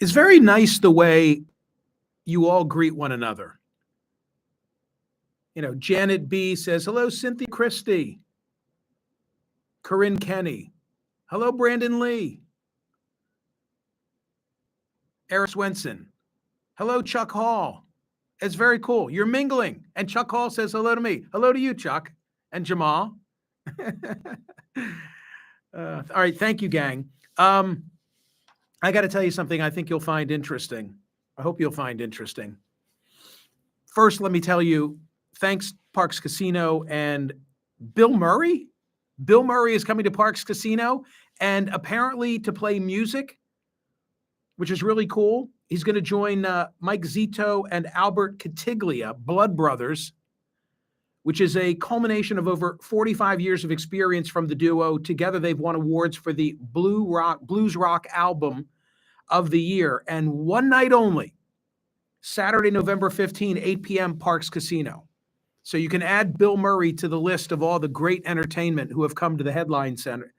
It's very nice the way you all greet one another. You know, Janet B says, hello, Cynthia Christie. Corinne Kenny. Hello, Brandon Lee. Eric Swenson. Hello, Chuck Hall. It's very cool. You're mingling. And Chuck Hall says hello to me. Hello to you, Chuck. And Jamal. All right. Thank you, gang. I got to tell you something I think you'll find interesting. I hope you'll find interesting. First, let me tell you, thanks, Parks Casino and Bill Murray. Bill Murray is coming to Parks Casino, and apparently to play music, which is really cool. He's going to join Mike Zito and Albert Catiglia, Blood Brothers, which is a culmination of over 45 years of experience from the duo. Together, they've won awards for the blues rock album of the year. And one night only, Saturday, November 15, 8 p.m., Parks Casino. So you can add Bill Murray to the list of all the great entertainment who have come to the Headline Center.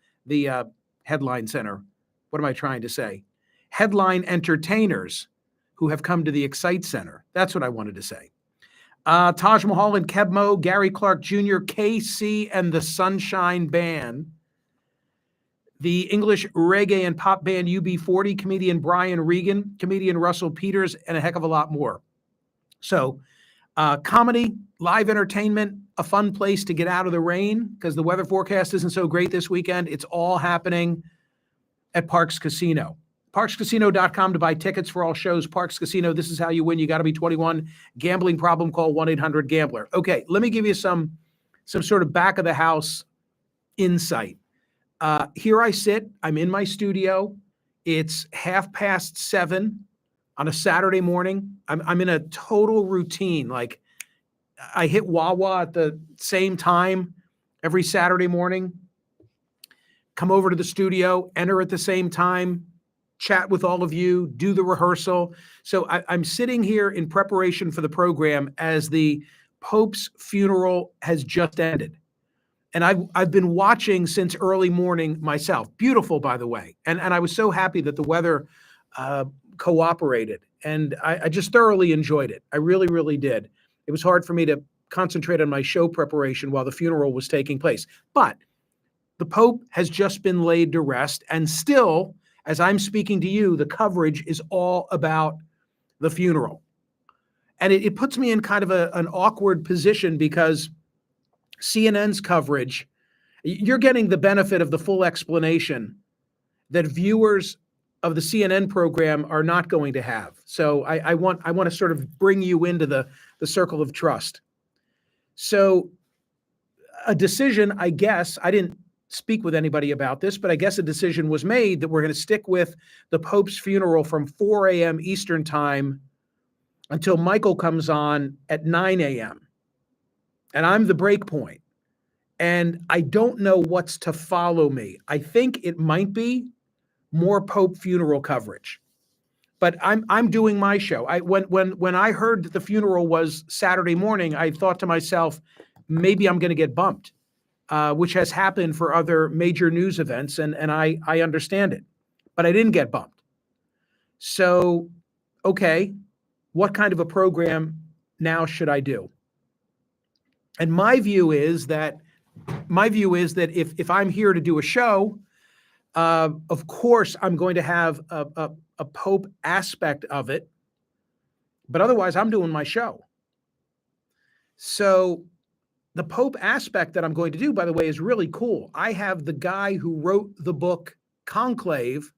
What am I trying to say? Headline entertainers who have come to the Excite Center. That's what I wanted to say. Taj Mahal and Kebmo, Gary Clark Jr., KC and the Sunshine Band, the English reggae and pop band UB40, comedian Brian Regan, comedian Russell Peters, and a heck of a lot more. So comedy, live entertainment, a fun place to get out of the rain because the weather forecast isn't so great this weekend. It's all happening at Parks Casino. ParksCasino.com to buy tickets for all shows. Parks Casino, this is how you win. You got to be 21. Gambling problem, call 1-800-GAMBLER. Okay, let me give you some sort of back of the house insight. Here I sit. I'm in my studio. It's 7:30 on a Saturday morning. I'm in a total routine. Like I hit Wawa at the same time every Saturday morning, come over to the studio, enter at the same time, chat with all of you, do the rehearsal. So I'm sitting here in preparation for the program as the Pope's funeral has just ended. And I've been watching since early morning myself. Beautiful, by the way. And I was so happy that the weather cooperated. And I just thoroughly enjoyed it. I really, really did. It was hard for me to concentrate on my show preparation while the funeral was taking place. But the Pope has just been laid to rest. And still, as I'm speaking to you, the coverage is all about the funeral. And it puts me in kind of an awkward position because CNN's coverage, you're getting the benefit of the full explanation that viewers of the CNN program are not going to have. So I want to sort of bring you into the circle of trust. So a decision, I guess, I didn't speak with anybody about this, but I guess a decision was made that we're going to stick with the Pope's funeral from 4 a.m. Eastern time until Michael comes on at 9 a.m. And I'm the break point. And I don't know what's to follow me. I think it might be more Pope funeral coverage. But I'm doing my show. When I heard that the funeral was Saturday morning, I thought to myself, maybe I'm going to get bumped, which has happened for other major news events, and I understand it. But I didn't get bumped. So, okay, what kind of a program now should I do? And my view is that if I'm here to do a show, of course I'm going to have a Pope aspect of it, but otherwise I'm doing my show. So the Pope aspect that I'm going to do, by the way, is really cool. I have the guy who wrote the book Conclave,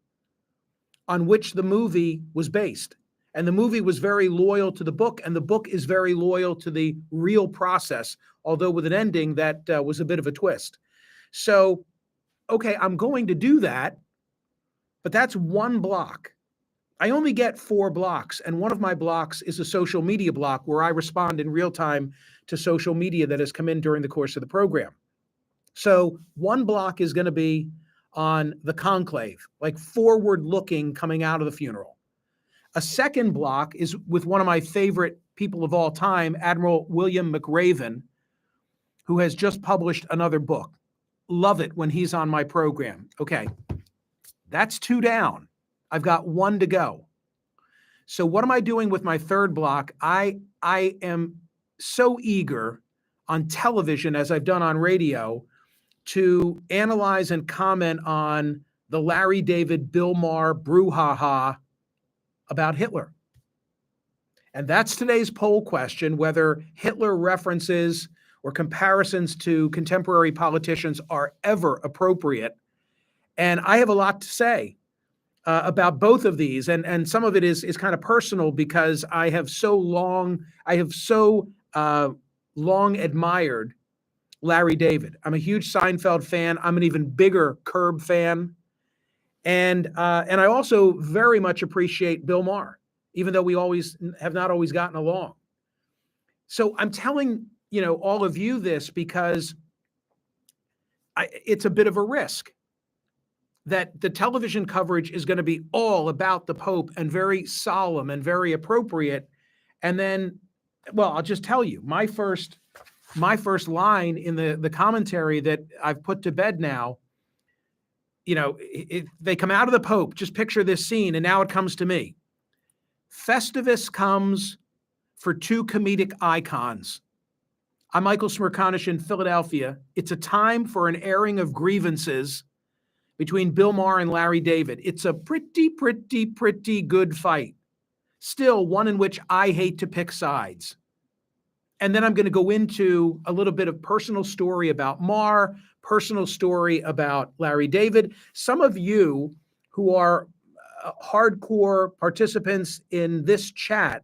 on which the movie was based. And the movie was very loyal to the book, and the book is very loyal to the real process, although with an ending that was a bit of a twist. So, okay, I'm going to do that, but that's one block. I only get 4 blocks, and one of my blocks is a social media block where I respond in real time to social media that has come in during the course of the program. So one block is going to be on the conclave, like forward-looking coming out of the funeral. A second block is with one of my favorite people of all time, Admiral William McRaven, who has just published another book. Love it when he's on my program. Okay, that's 2 down. I've got 1 to go. So what am I doing with my third block? I am so eager on television, as I've done on radio, to analyze and comment on the Larry David, Bill Maher brouhaha about Hitler. And that's today's poll question, whether Hitler references or comparisons to contemporary politicians are ever appropriate. And I have a lot to say about both of these. And some of it is kind of personal because I have so long admired Larry David. I'm a huge Seinfeld fan. I'm an even bigger Curb fan. And I also very much appreciate Bill Maher, even though we have not always gotten along. So I'm telling, all of you this because it's a bit of a risk that the television coverage is going to be all about the Pope and very solemn and very appropriate. And then, well, I'll just tell you, my first line in the commentary that I've put to bed now, they come out of the Pope, just picture this scene, and now it comes to me. Festivus comes for two comedic icons. I'm Michael Smerconish in Philadelphia. It's a time for an airing of grievances between Bill Maher and Larry David. It's a pretty good fight. Still, one in which I hate to pick sides. And then I'm going to go into a little bit of personal story about Maher, personal story about Larry David. Some of you who are hardcore participants in this chat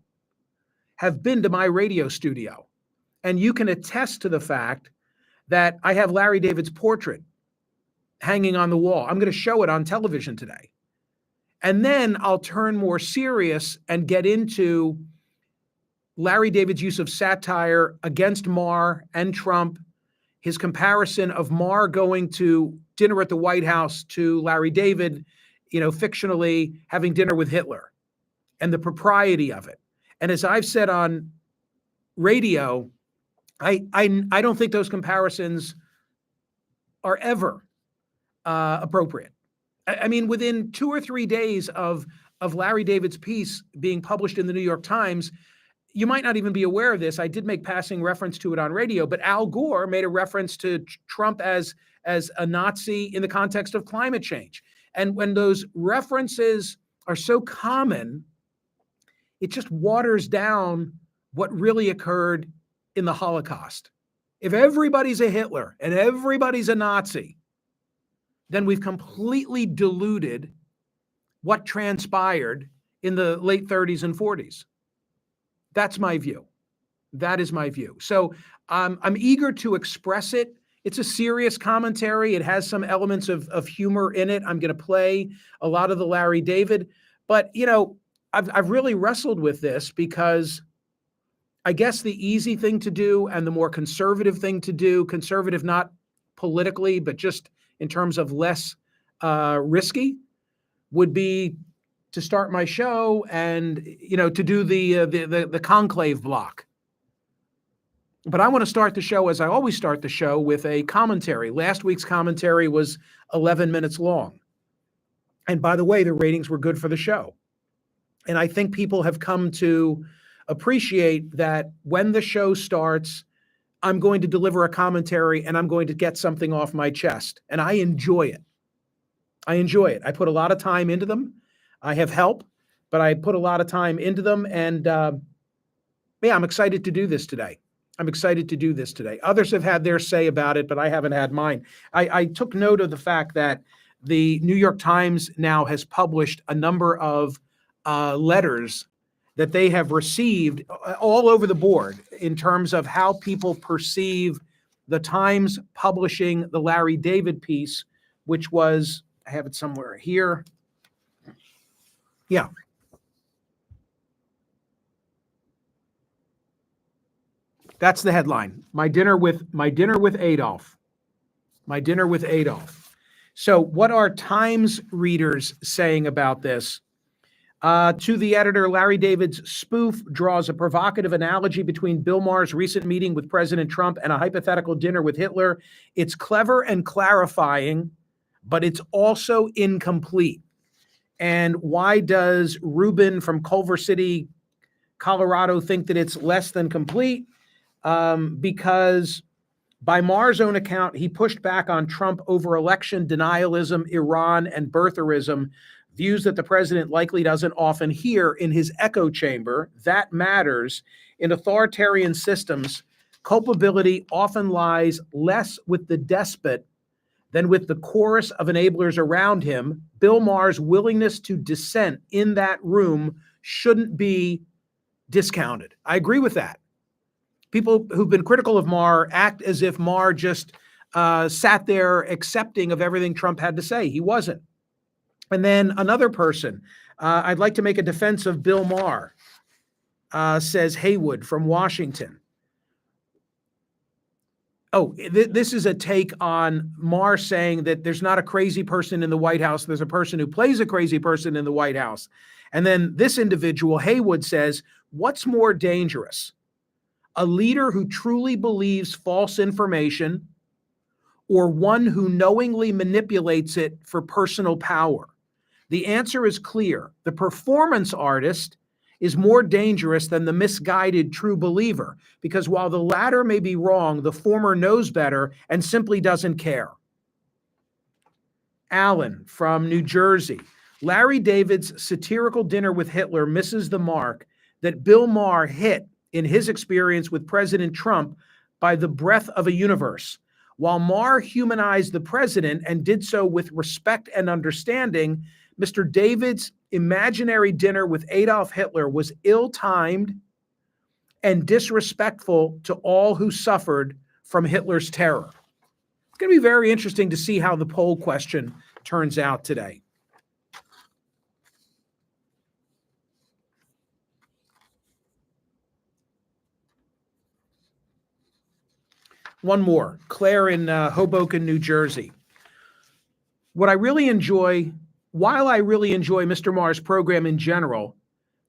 have been to my radio studio. And you can attest to the fact that I have Larry David's portrait hanging on the wall. I'm going to show it on television today. And then I'll turn more serious and get into Larry David's use of satire against Maher and Trump, his comparison of Maher going to dinner at the White House to Larry David, fictionally having dinner with Hitler, and the propriety of it. And as I've said on radio, I don't think those comparisons are ever appropriate. I mean, within 2 or 3 days of Larry David's piece being published in the New York Times, you might not even be aware of this. I did make passing reference to it on radio, but Al Gore made a reference to Trump as a Nazi in the context of climate change. And when those references are so common, it just waters down what really occurred in the Holocaust. If everybody's a Hitler and everybody's a Nazi, then we've completely diluted what transpired in the late 30s and 40s. That's my view. That is my view. So I'm eager to express it. It's a serious commentary. It has some elements of humor in it. I'm going to play a lot of the Larry David. But, I've really wrestled with this because I guess the easy thing to do and the more conservative thing to do, conservative not politically, but just in terms of less risky, would be to start my show and, to do the conclave block. But I want to start the show, as I always start the show, with a commentary. Last week's commentary was 11 minutes long. And by the way, the ratings were good for the show. And I think people have come to appreciate that when the show starts, I'm going to deliver a commentary and I'm going to get something off my chest. And I enjoy it. I put a lot of time into them. I have help, but I put a lot of time into them. And I'm excited to do this today. Others have had their say about it, but I haven't had mine. I took note of the fact that the New York Times now has published a number of letters that they have received all over the board in terms of how people perceive the Times publishing the Larry David piece, which was, I have it somewhere here. Yeah. That's the headline. My dinner with Adolf. So what are Times readers saying about this? To the editor, Larry David's spoof draws a provocative analogy between Bill Maher's recent meeting with President Trump and a hypothetical dinner with Hitler. It's clever and clarifying, but it's also incomplete. And why does Ruben from Culver City, Colorado, think that it's less than complete? Because by Maher's own account, he pushed back on Trump over election denialism, Iran, and birtherism, views that the president likely doesn't often hear in his echo chamber. That matters. In authoritarian systems, culpability often lies less with the despot than with the chorus of enablers around him. Bill Maher's willingness to dissent in that room shouldn't be discounted. I agree with that. People who've been critical of Maher act as if Maher just sat there accepting of everything Trump had to say. He wasn't. And then another person, I'd like to make a defense of Bill Maher, says Haywood from Washington. Oh, this is a take on Maher saying that there's not a crazy person in the White House. There's a person who plays a crazy person in the White House. And then this individual, Haywood, says, what's more dangerous? A leader who truly believes false information or one who knowingly manipulates it for personal power? The answer is clear. The performance artist is more dangerous than the misguided true believer, because while the latter may be wrong, the former knows better and simply doesn't care. Alan from New Jersey. Larry David's satirical dinner with Hitler misses the mark that Bill Maher hit in his experience with President Trump by the breadth of a universe. While Maher humanized the president and did so with respect and understanding, Mr. David's imaginary dinner with Adolf Hitler was ill-timed and disrespectful to all who suffered from Hitler's terror. It's going to be very interesting to see how the poll question turns out today. One more. Claire in Hoboken, New Jersey. What I really enjoy, while I really enjoy Mr. Maher's program in general,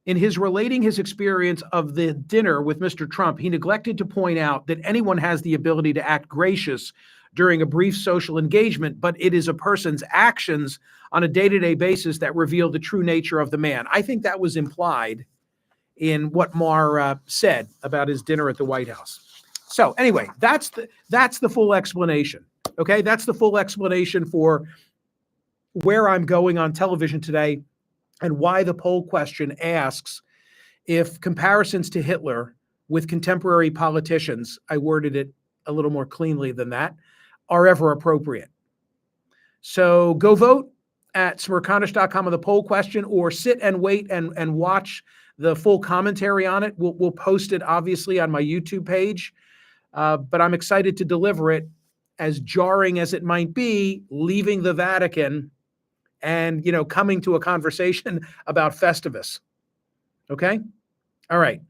in his relating his experience of the dinner with Mr. Trump, he neglected to point out that anyone has the ability to act gracious during a brief social engagement, but it is a person's actions on a day-to-day basis that reveal the true nature of the man. I think that was implied in what Maher said about his dinner at the White House. So anyway, that's the full explanation. Okay, that's the full explanation for where I'm going on television today and why the poll question asks if comparisons to Hitler with contemporary politicians, I worded it a little more cleanly than that, are ever appropriate. So go vote at Smerconish.com on the poll question, or sit and wait and watch the full commentary on it. We'll post it obviously on my YouTube page, but I'm excited to deliver it, as jarring as it might be, leaving the Vatican and, coming to a conversation about Festivus. Okay? All right.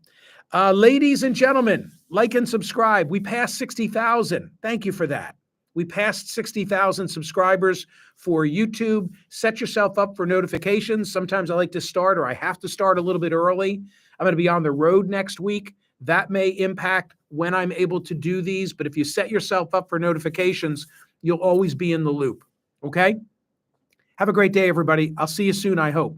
Ladies and gentlemen, like and subscribe. We passed 60,000. Thank you for that. We passed 60,000 subscribers for YouTube. Set yourself up for notifications. Sometimes I like to start, or I have to start a little bit early. I'm going to be on the road next week. That may impact when I'm able to do these, but if you set yourself up for notifications, you'll always be in the loop. Okay? Have a great day, everybody. I'll see you soon, I hope.